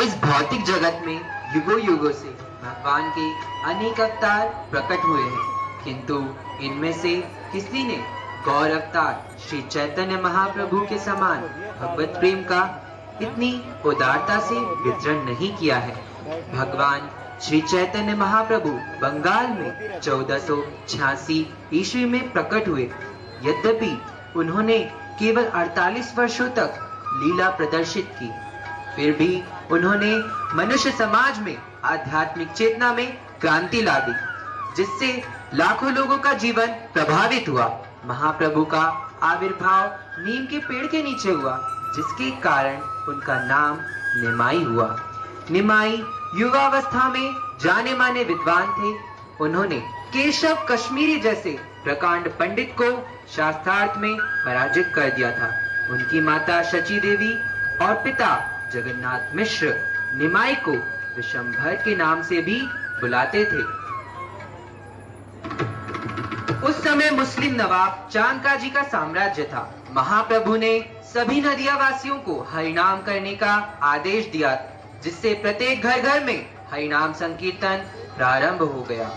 इस भौतिक जगत में युगों युगों से भगवान के अनेक अवतार प्रकट हुए हैं, किंतु इनमें से किसी ने गौर अवतार श्री चैतन्य महाप्रभु के समान भगवत प्रेम का इतनी उदारता से वितरण नहीं किया है। भगवान श्री चैतन्य महाप्रभु बंगाल में 1486 ईस्वी में प्रकट हुए। यद्यपि उन्होंने केवल 48 वर्षों तक लीला प्रदर्शित की, फिर भी उन्होंने मनुष्य समाज में आध्यात्मिक चेतना में क्रांति ला दी, जिससे लाखों लोगों का जीवन प्रभावित हुआ। महाप्रभु का आविर्भाव नीम के पेड़ के नीचे हुआ, जिसके कारण उनका नाम निमाई हुआ। निमाई युवावस्था में जाने माने विद्वान थे। उन्होंने केशव कश्मीरी जैसे प्रकांड पंडित को शास्त्रार्थ में पराजित कर दिया था। उनकी माता शची देवी और पिता जगन्नाथ मिश्र निमाई को विशंभर के नाम से भी बुलाते थे। उस समय मुस्लिम नवाब चांदकाजी का साम्राज्य था। महाप्रभु ने सभी नदिया वासियों को हरिनाम करने का आदेश दिया, जिससे प्रत्येक घर घर में हरिनाम संकीर्तन प्रारंभ हो गया।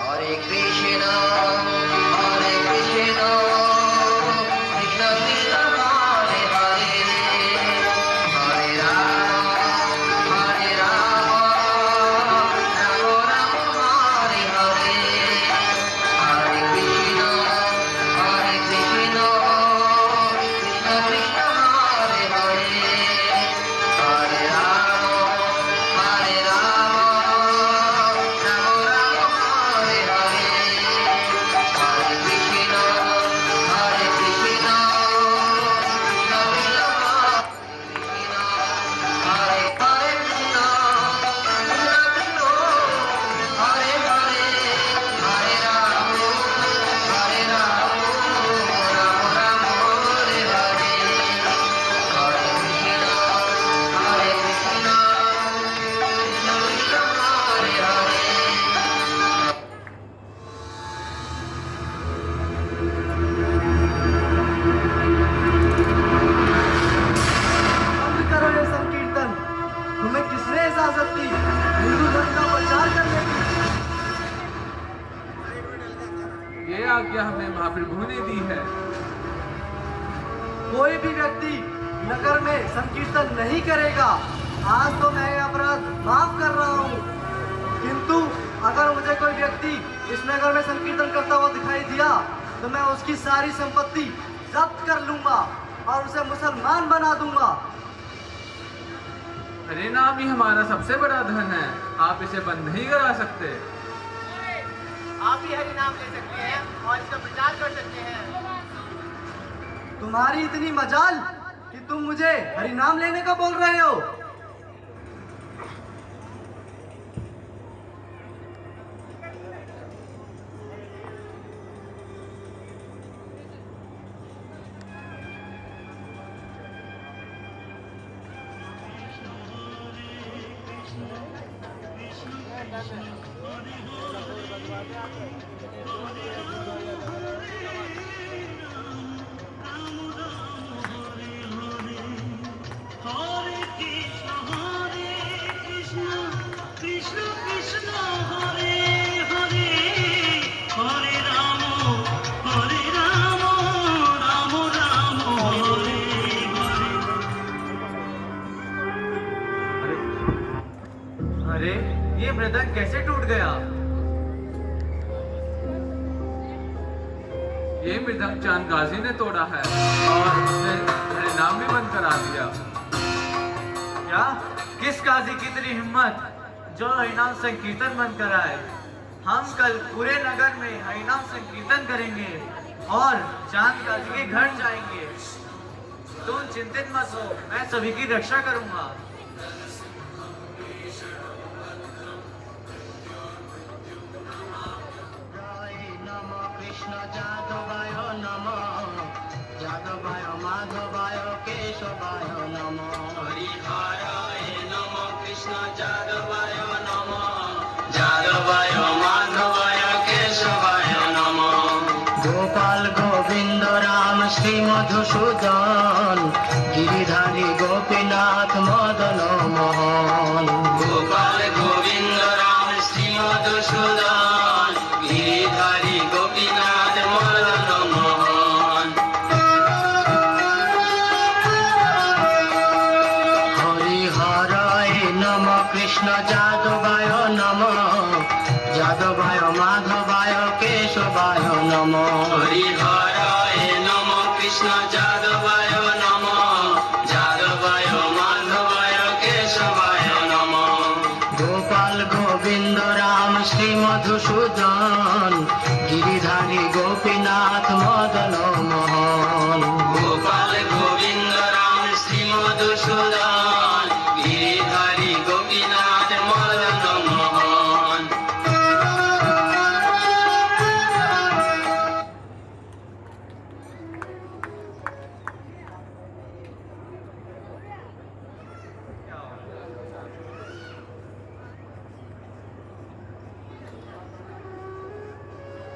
हरे कृष्णा हरे कृष्णा कृष्ण कृष्ण हरे हरे हरे राम राम राम हरे हरे हरे कृष्णा कृष्ण कृष्ण हरे हरे हरे राम राम राम हरे हरे हरे कृष्णा कृष्ण हरे हरे कृष्णा हरे हरे हरे राम राम राम हरे हरे हरे कृष्णा कृष्ण कृष्ण हरे हरे। बंद करो ये संकीर्तन। तुम्हें किसने इजाजत दी हिंदू धर्म का प्रचार करने की? ये आज्ञा हमें महाप्रभु ने दी है। कोई भी व्यक्ति नगर में संकीर्तन नहीं करेगा। आज तो मैं ये अपराध माफ कर रहा हूँ, किंतु अगर मुझे कोई व्यक्ति इस नगर में संकीर्तन करता हुआ दिखाई दिया तो मैं उसकी सारी संपत्ति जब्त कर लूंगा और उसे मुसलमान बना दूंगा। हरे नाम ही हमारा सबसे बड़ा धन है, आप इसे बंद नहीं करा सकते। आप ही हरि नाम ले सकते हैं और इसका प्रचार कर सकते हैं। तुम्हारी इतनी मजाल कि तुम मुझे हरि नाम लेने का बोल रहे हो। अरे ये मृदंग कैसे टूट गया? ये मृदंग चांदगाजी ने तोड़ा है और उसने हरे नाम भी बंद करा दिया। क्या? किस काजी की इतनी हिम्मत जो हरिनाम संकीर्तन बंद कराए? हम कल पूरे नगर में हरिनाम संकीर्तन करेंगे और चांद काजी के घर जाएंगे। तुम चिंतित मत हो, मैं सभी की रक्षा करूंगा। कृष्ण जादवाय नमः जादवाय माधवाय केशवाय नमः हरिहराय नमः कृष्ण जादवाय नमः जादवाय माधवाय केशवाय नमः गोपाल गोविंद राम श्री मधुसूदन गिरिधारी गोपीनाथ मदन मोहन गोपाल गोविंद राम श्री मधुसूदन गिरिधारी गोपीनाथ मदन मोहन हरिहराय नमः कृष्ण जादवाय नमः जादवाय माधवाय केशवाय नमः हरिहराय नमः कृष्ण जादवाय नमः जादवाय माधवाय केशवाय नमः गोपाल गोविंद राम श्री मधुसूदन गिरिधारी गोपीनाथ मदन मोहन गोपाल गोविंद राम श्री मधुसूदन गिरिधारी गोपीनाथ मदन मोहन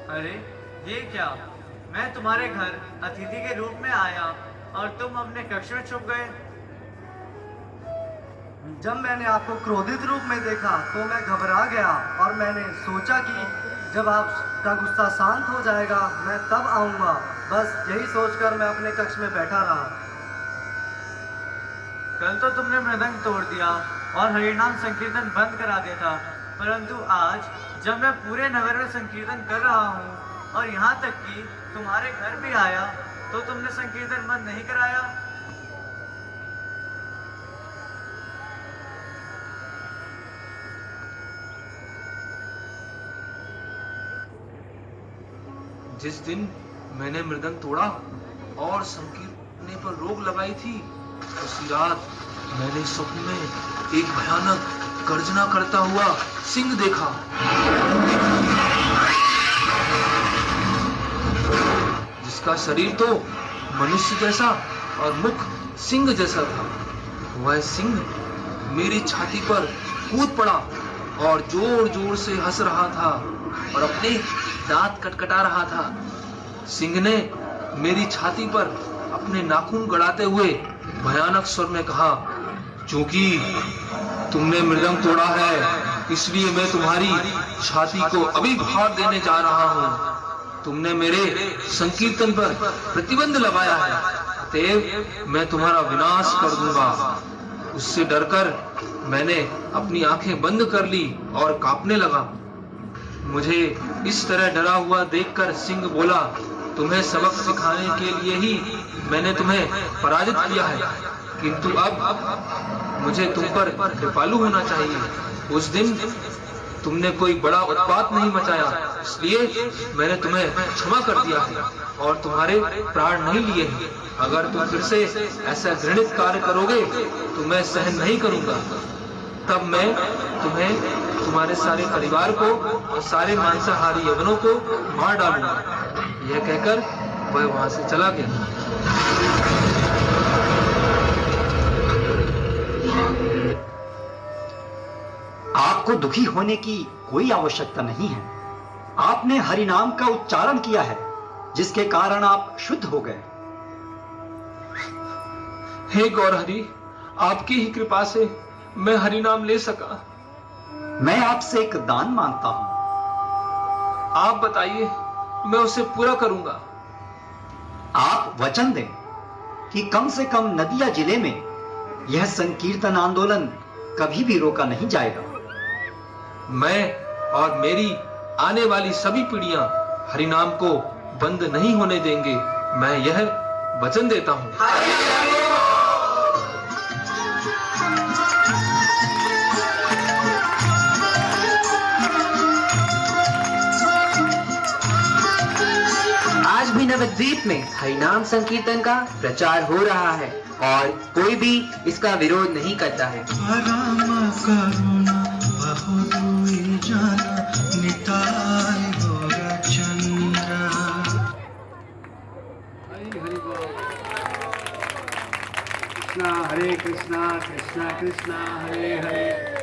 अरे ये क्या, मैं तुम्हारे घर अतिथि के रूप में आया और तुम अपने कक्ष में छुप गए। जब मैंने आपको क्रोधित रूप में देखा तो मैं घबरा गया और मैंने सोचा कि जब आपका गुस्सा शांत हो जाएगा मैं तब आऊंगा। बस यही सोचकर मैं अपने कक्ष में बैठा रहा। कल तो तुमने मृदंग तोड़ दिया और हरिनाम संकीर्तन बंद करा दिया था, परंतु आज जब मैं पूरे नगर में संकीर्तन कर रहा हूँ और यहाँ तक कि तुम्हारे घर भी आया तो तुमने संकीर्तन बंद नहीं कराया। जिस दिन मैंने मृदंग तोड़ा और संकीर्तन पर रोक लगाई थी, उसी रात मैंने स्वप्न में एक भयानक गर्जना करता हुआ सिंह देखा। जिसका शरीर तो मनुष्य जैसा और मुख सिंह जैसा था। वह सिंह मेरी छाती पर कूद पड़ा और जोर जोर से हंस रहा था और अपने दांत कटकटा रहा था। सिंह ने मेरी छाती पर अपने नाखून गड़ाते हुए भयानक स्वर में कहा, चूंकि तुमने मृदंग तोड़ा है इसलिए मैं तुम्हारी छाती को अभी फाड़ देने जा रहा हूँ। तुमने मेरे संकीर्तन पर प्रतिबंध लगाया है, अतएव मैं तुम्हारा विनाश कर दूंगा। उससे डरकर मैंने अपनी आंखें बंद कर ली और कांपने लगा। मुझे इस तरह डरा हुआ देखकर सिंह बोला, तुम्हें सबक सिखाने के लिए ही मैंने तुम्हें पराजित किया है, किंतु अब मुझे तुम पर कृपालु होना चाहिए। उस दिन तुमने कोई बड़ा उत्पात नहीं मचाया, इसलिए मैंने तुम्हें क्षमा कर दिया है और तुम्हारे प्राण नहीं लिए हैं। अगर तुम फिर से ऐसा घृणित कार्य करोगे तो मैं सहन नहीं करूंगा। तब मैं तुम्हें, तुम्हारे सारे परिवार को और सारे मांसाहारी यवनों को मार डालूंगा। यह कहकर वह वहां से चला गया। आपको दुखी होने की कोई आवश्यकता नहीं है। आपने हरिनाम का उच्चारण किया है, जिसके कारण आप शुद्ध हो गए। हे गौरहरि, आपकी ही कृपा से मैं हरिनाम ले सका। मैं आपसे एक दान मांगता हूं। आप बताइए, मैं उसे पूरा करूंगा। आप वचन दें कि कम से कम नदिया जिले में यह संकीर्तन आंदोलन कभी भी रोका नहीं जाएगा। मैं और मेरी आने वाली सभी पीढ़ियां हरिनाम को बंद नहीं होने देंगे। मैं यह वचन देता हूं। आज भी नवद्वीप में हरिनाम संकीर्तन का प्रचार हो रहा है और कोई भी इसका विरोध नहीं करता है। हरे कृष्णा कृष्णा कृष्णा हरे हरे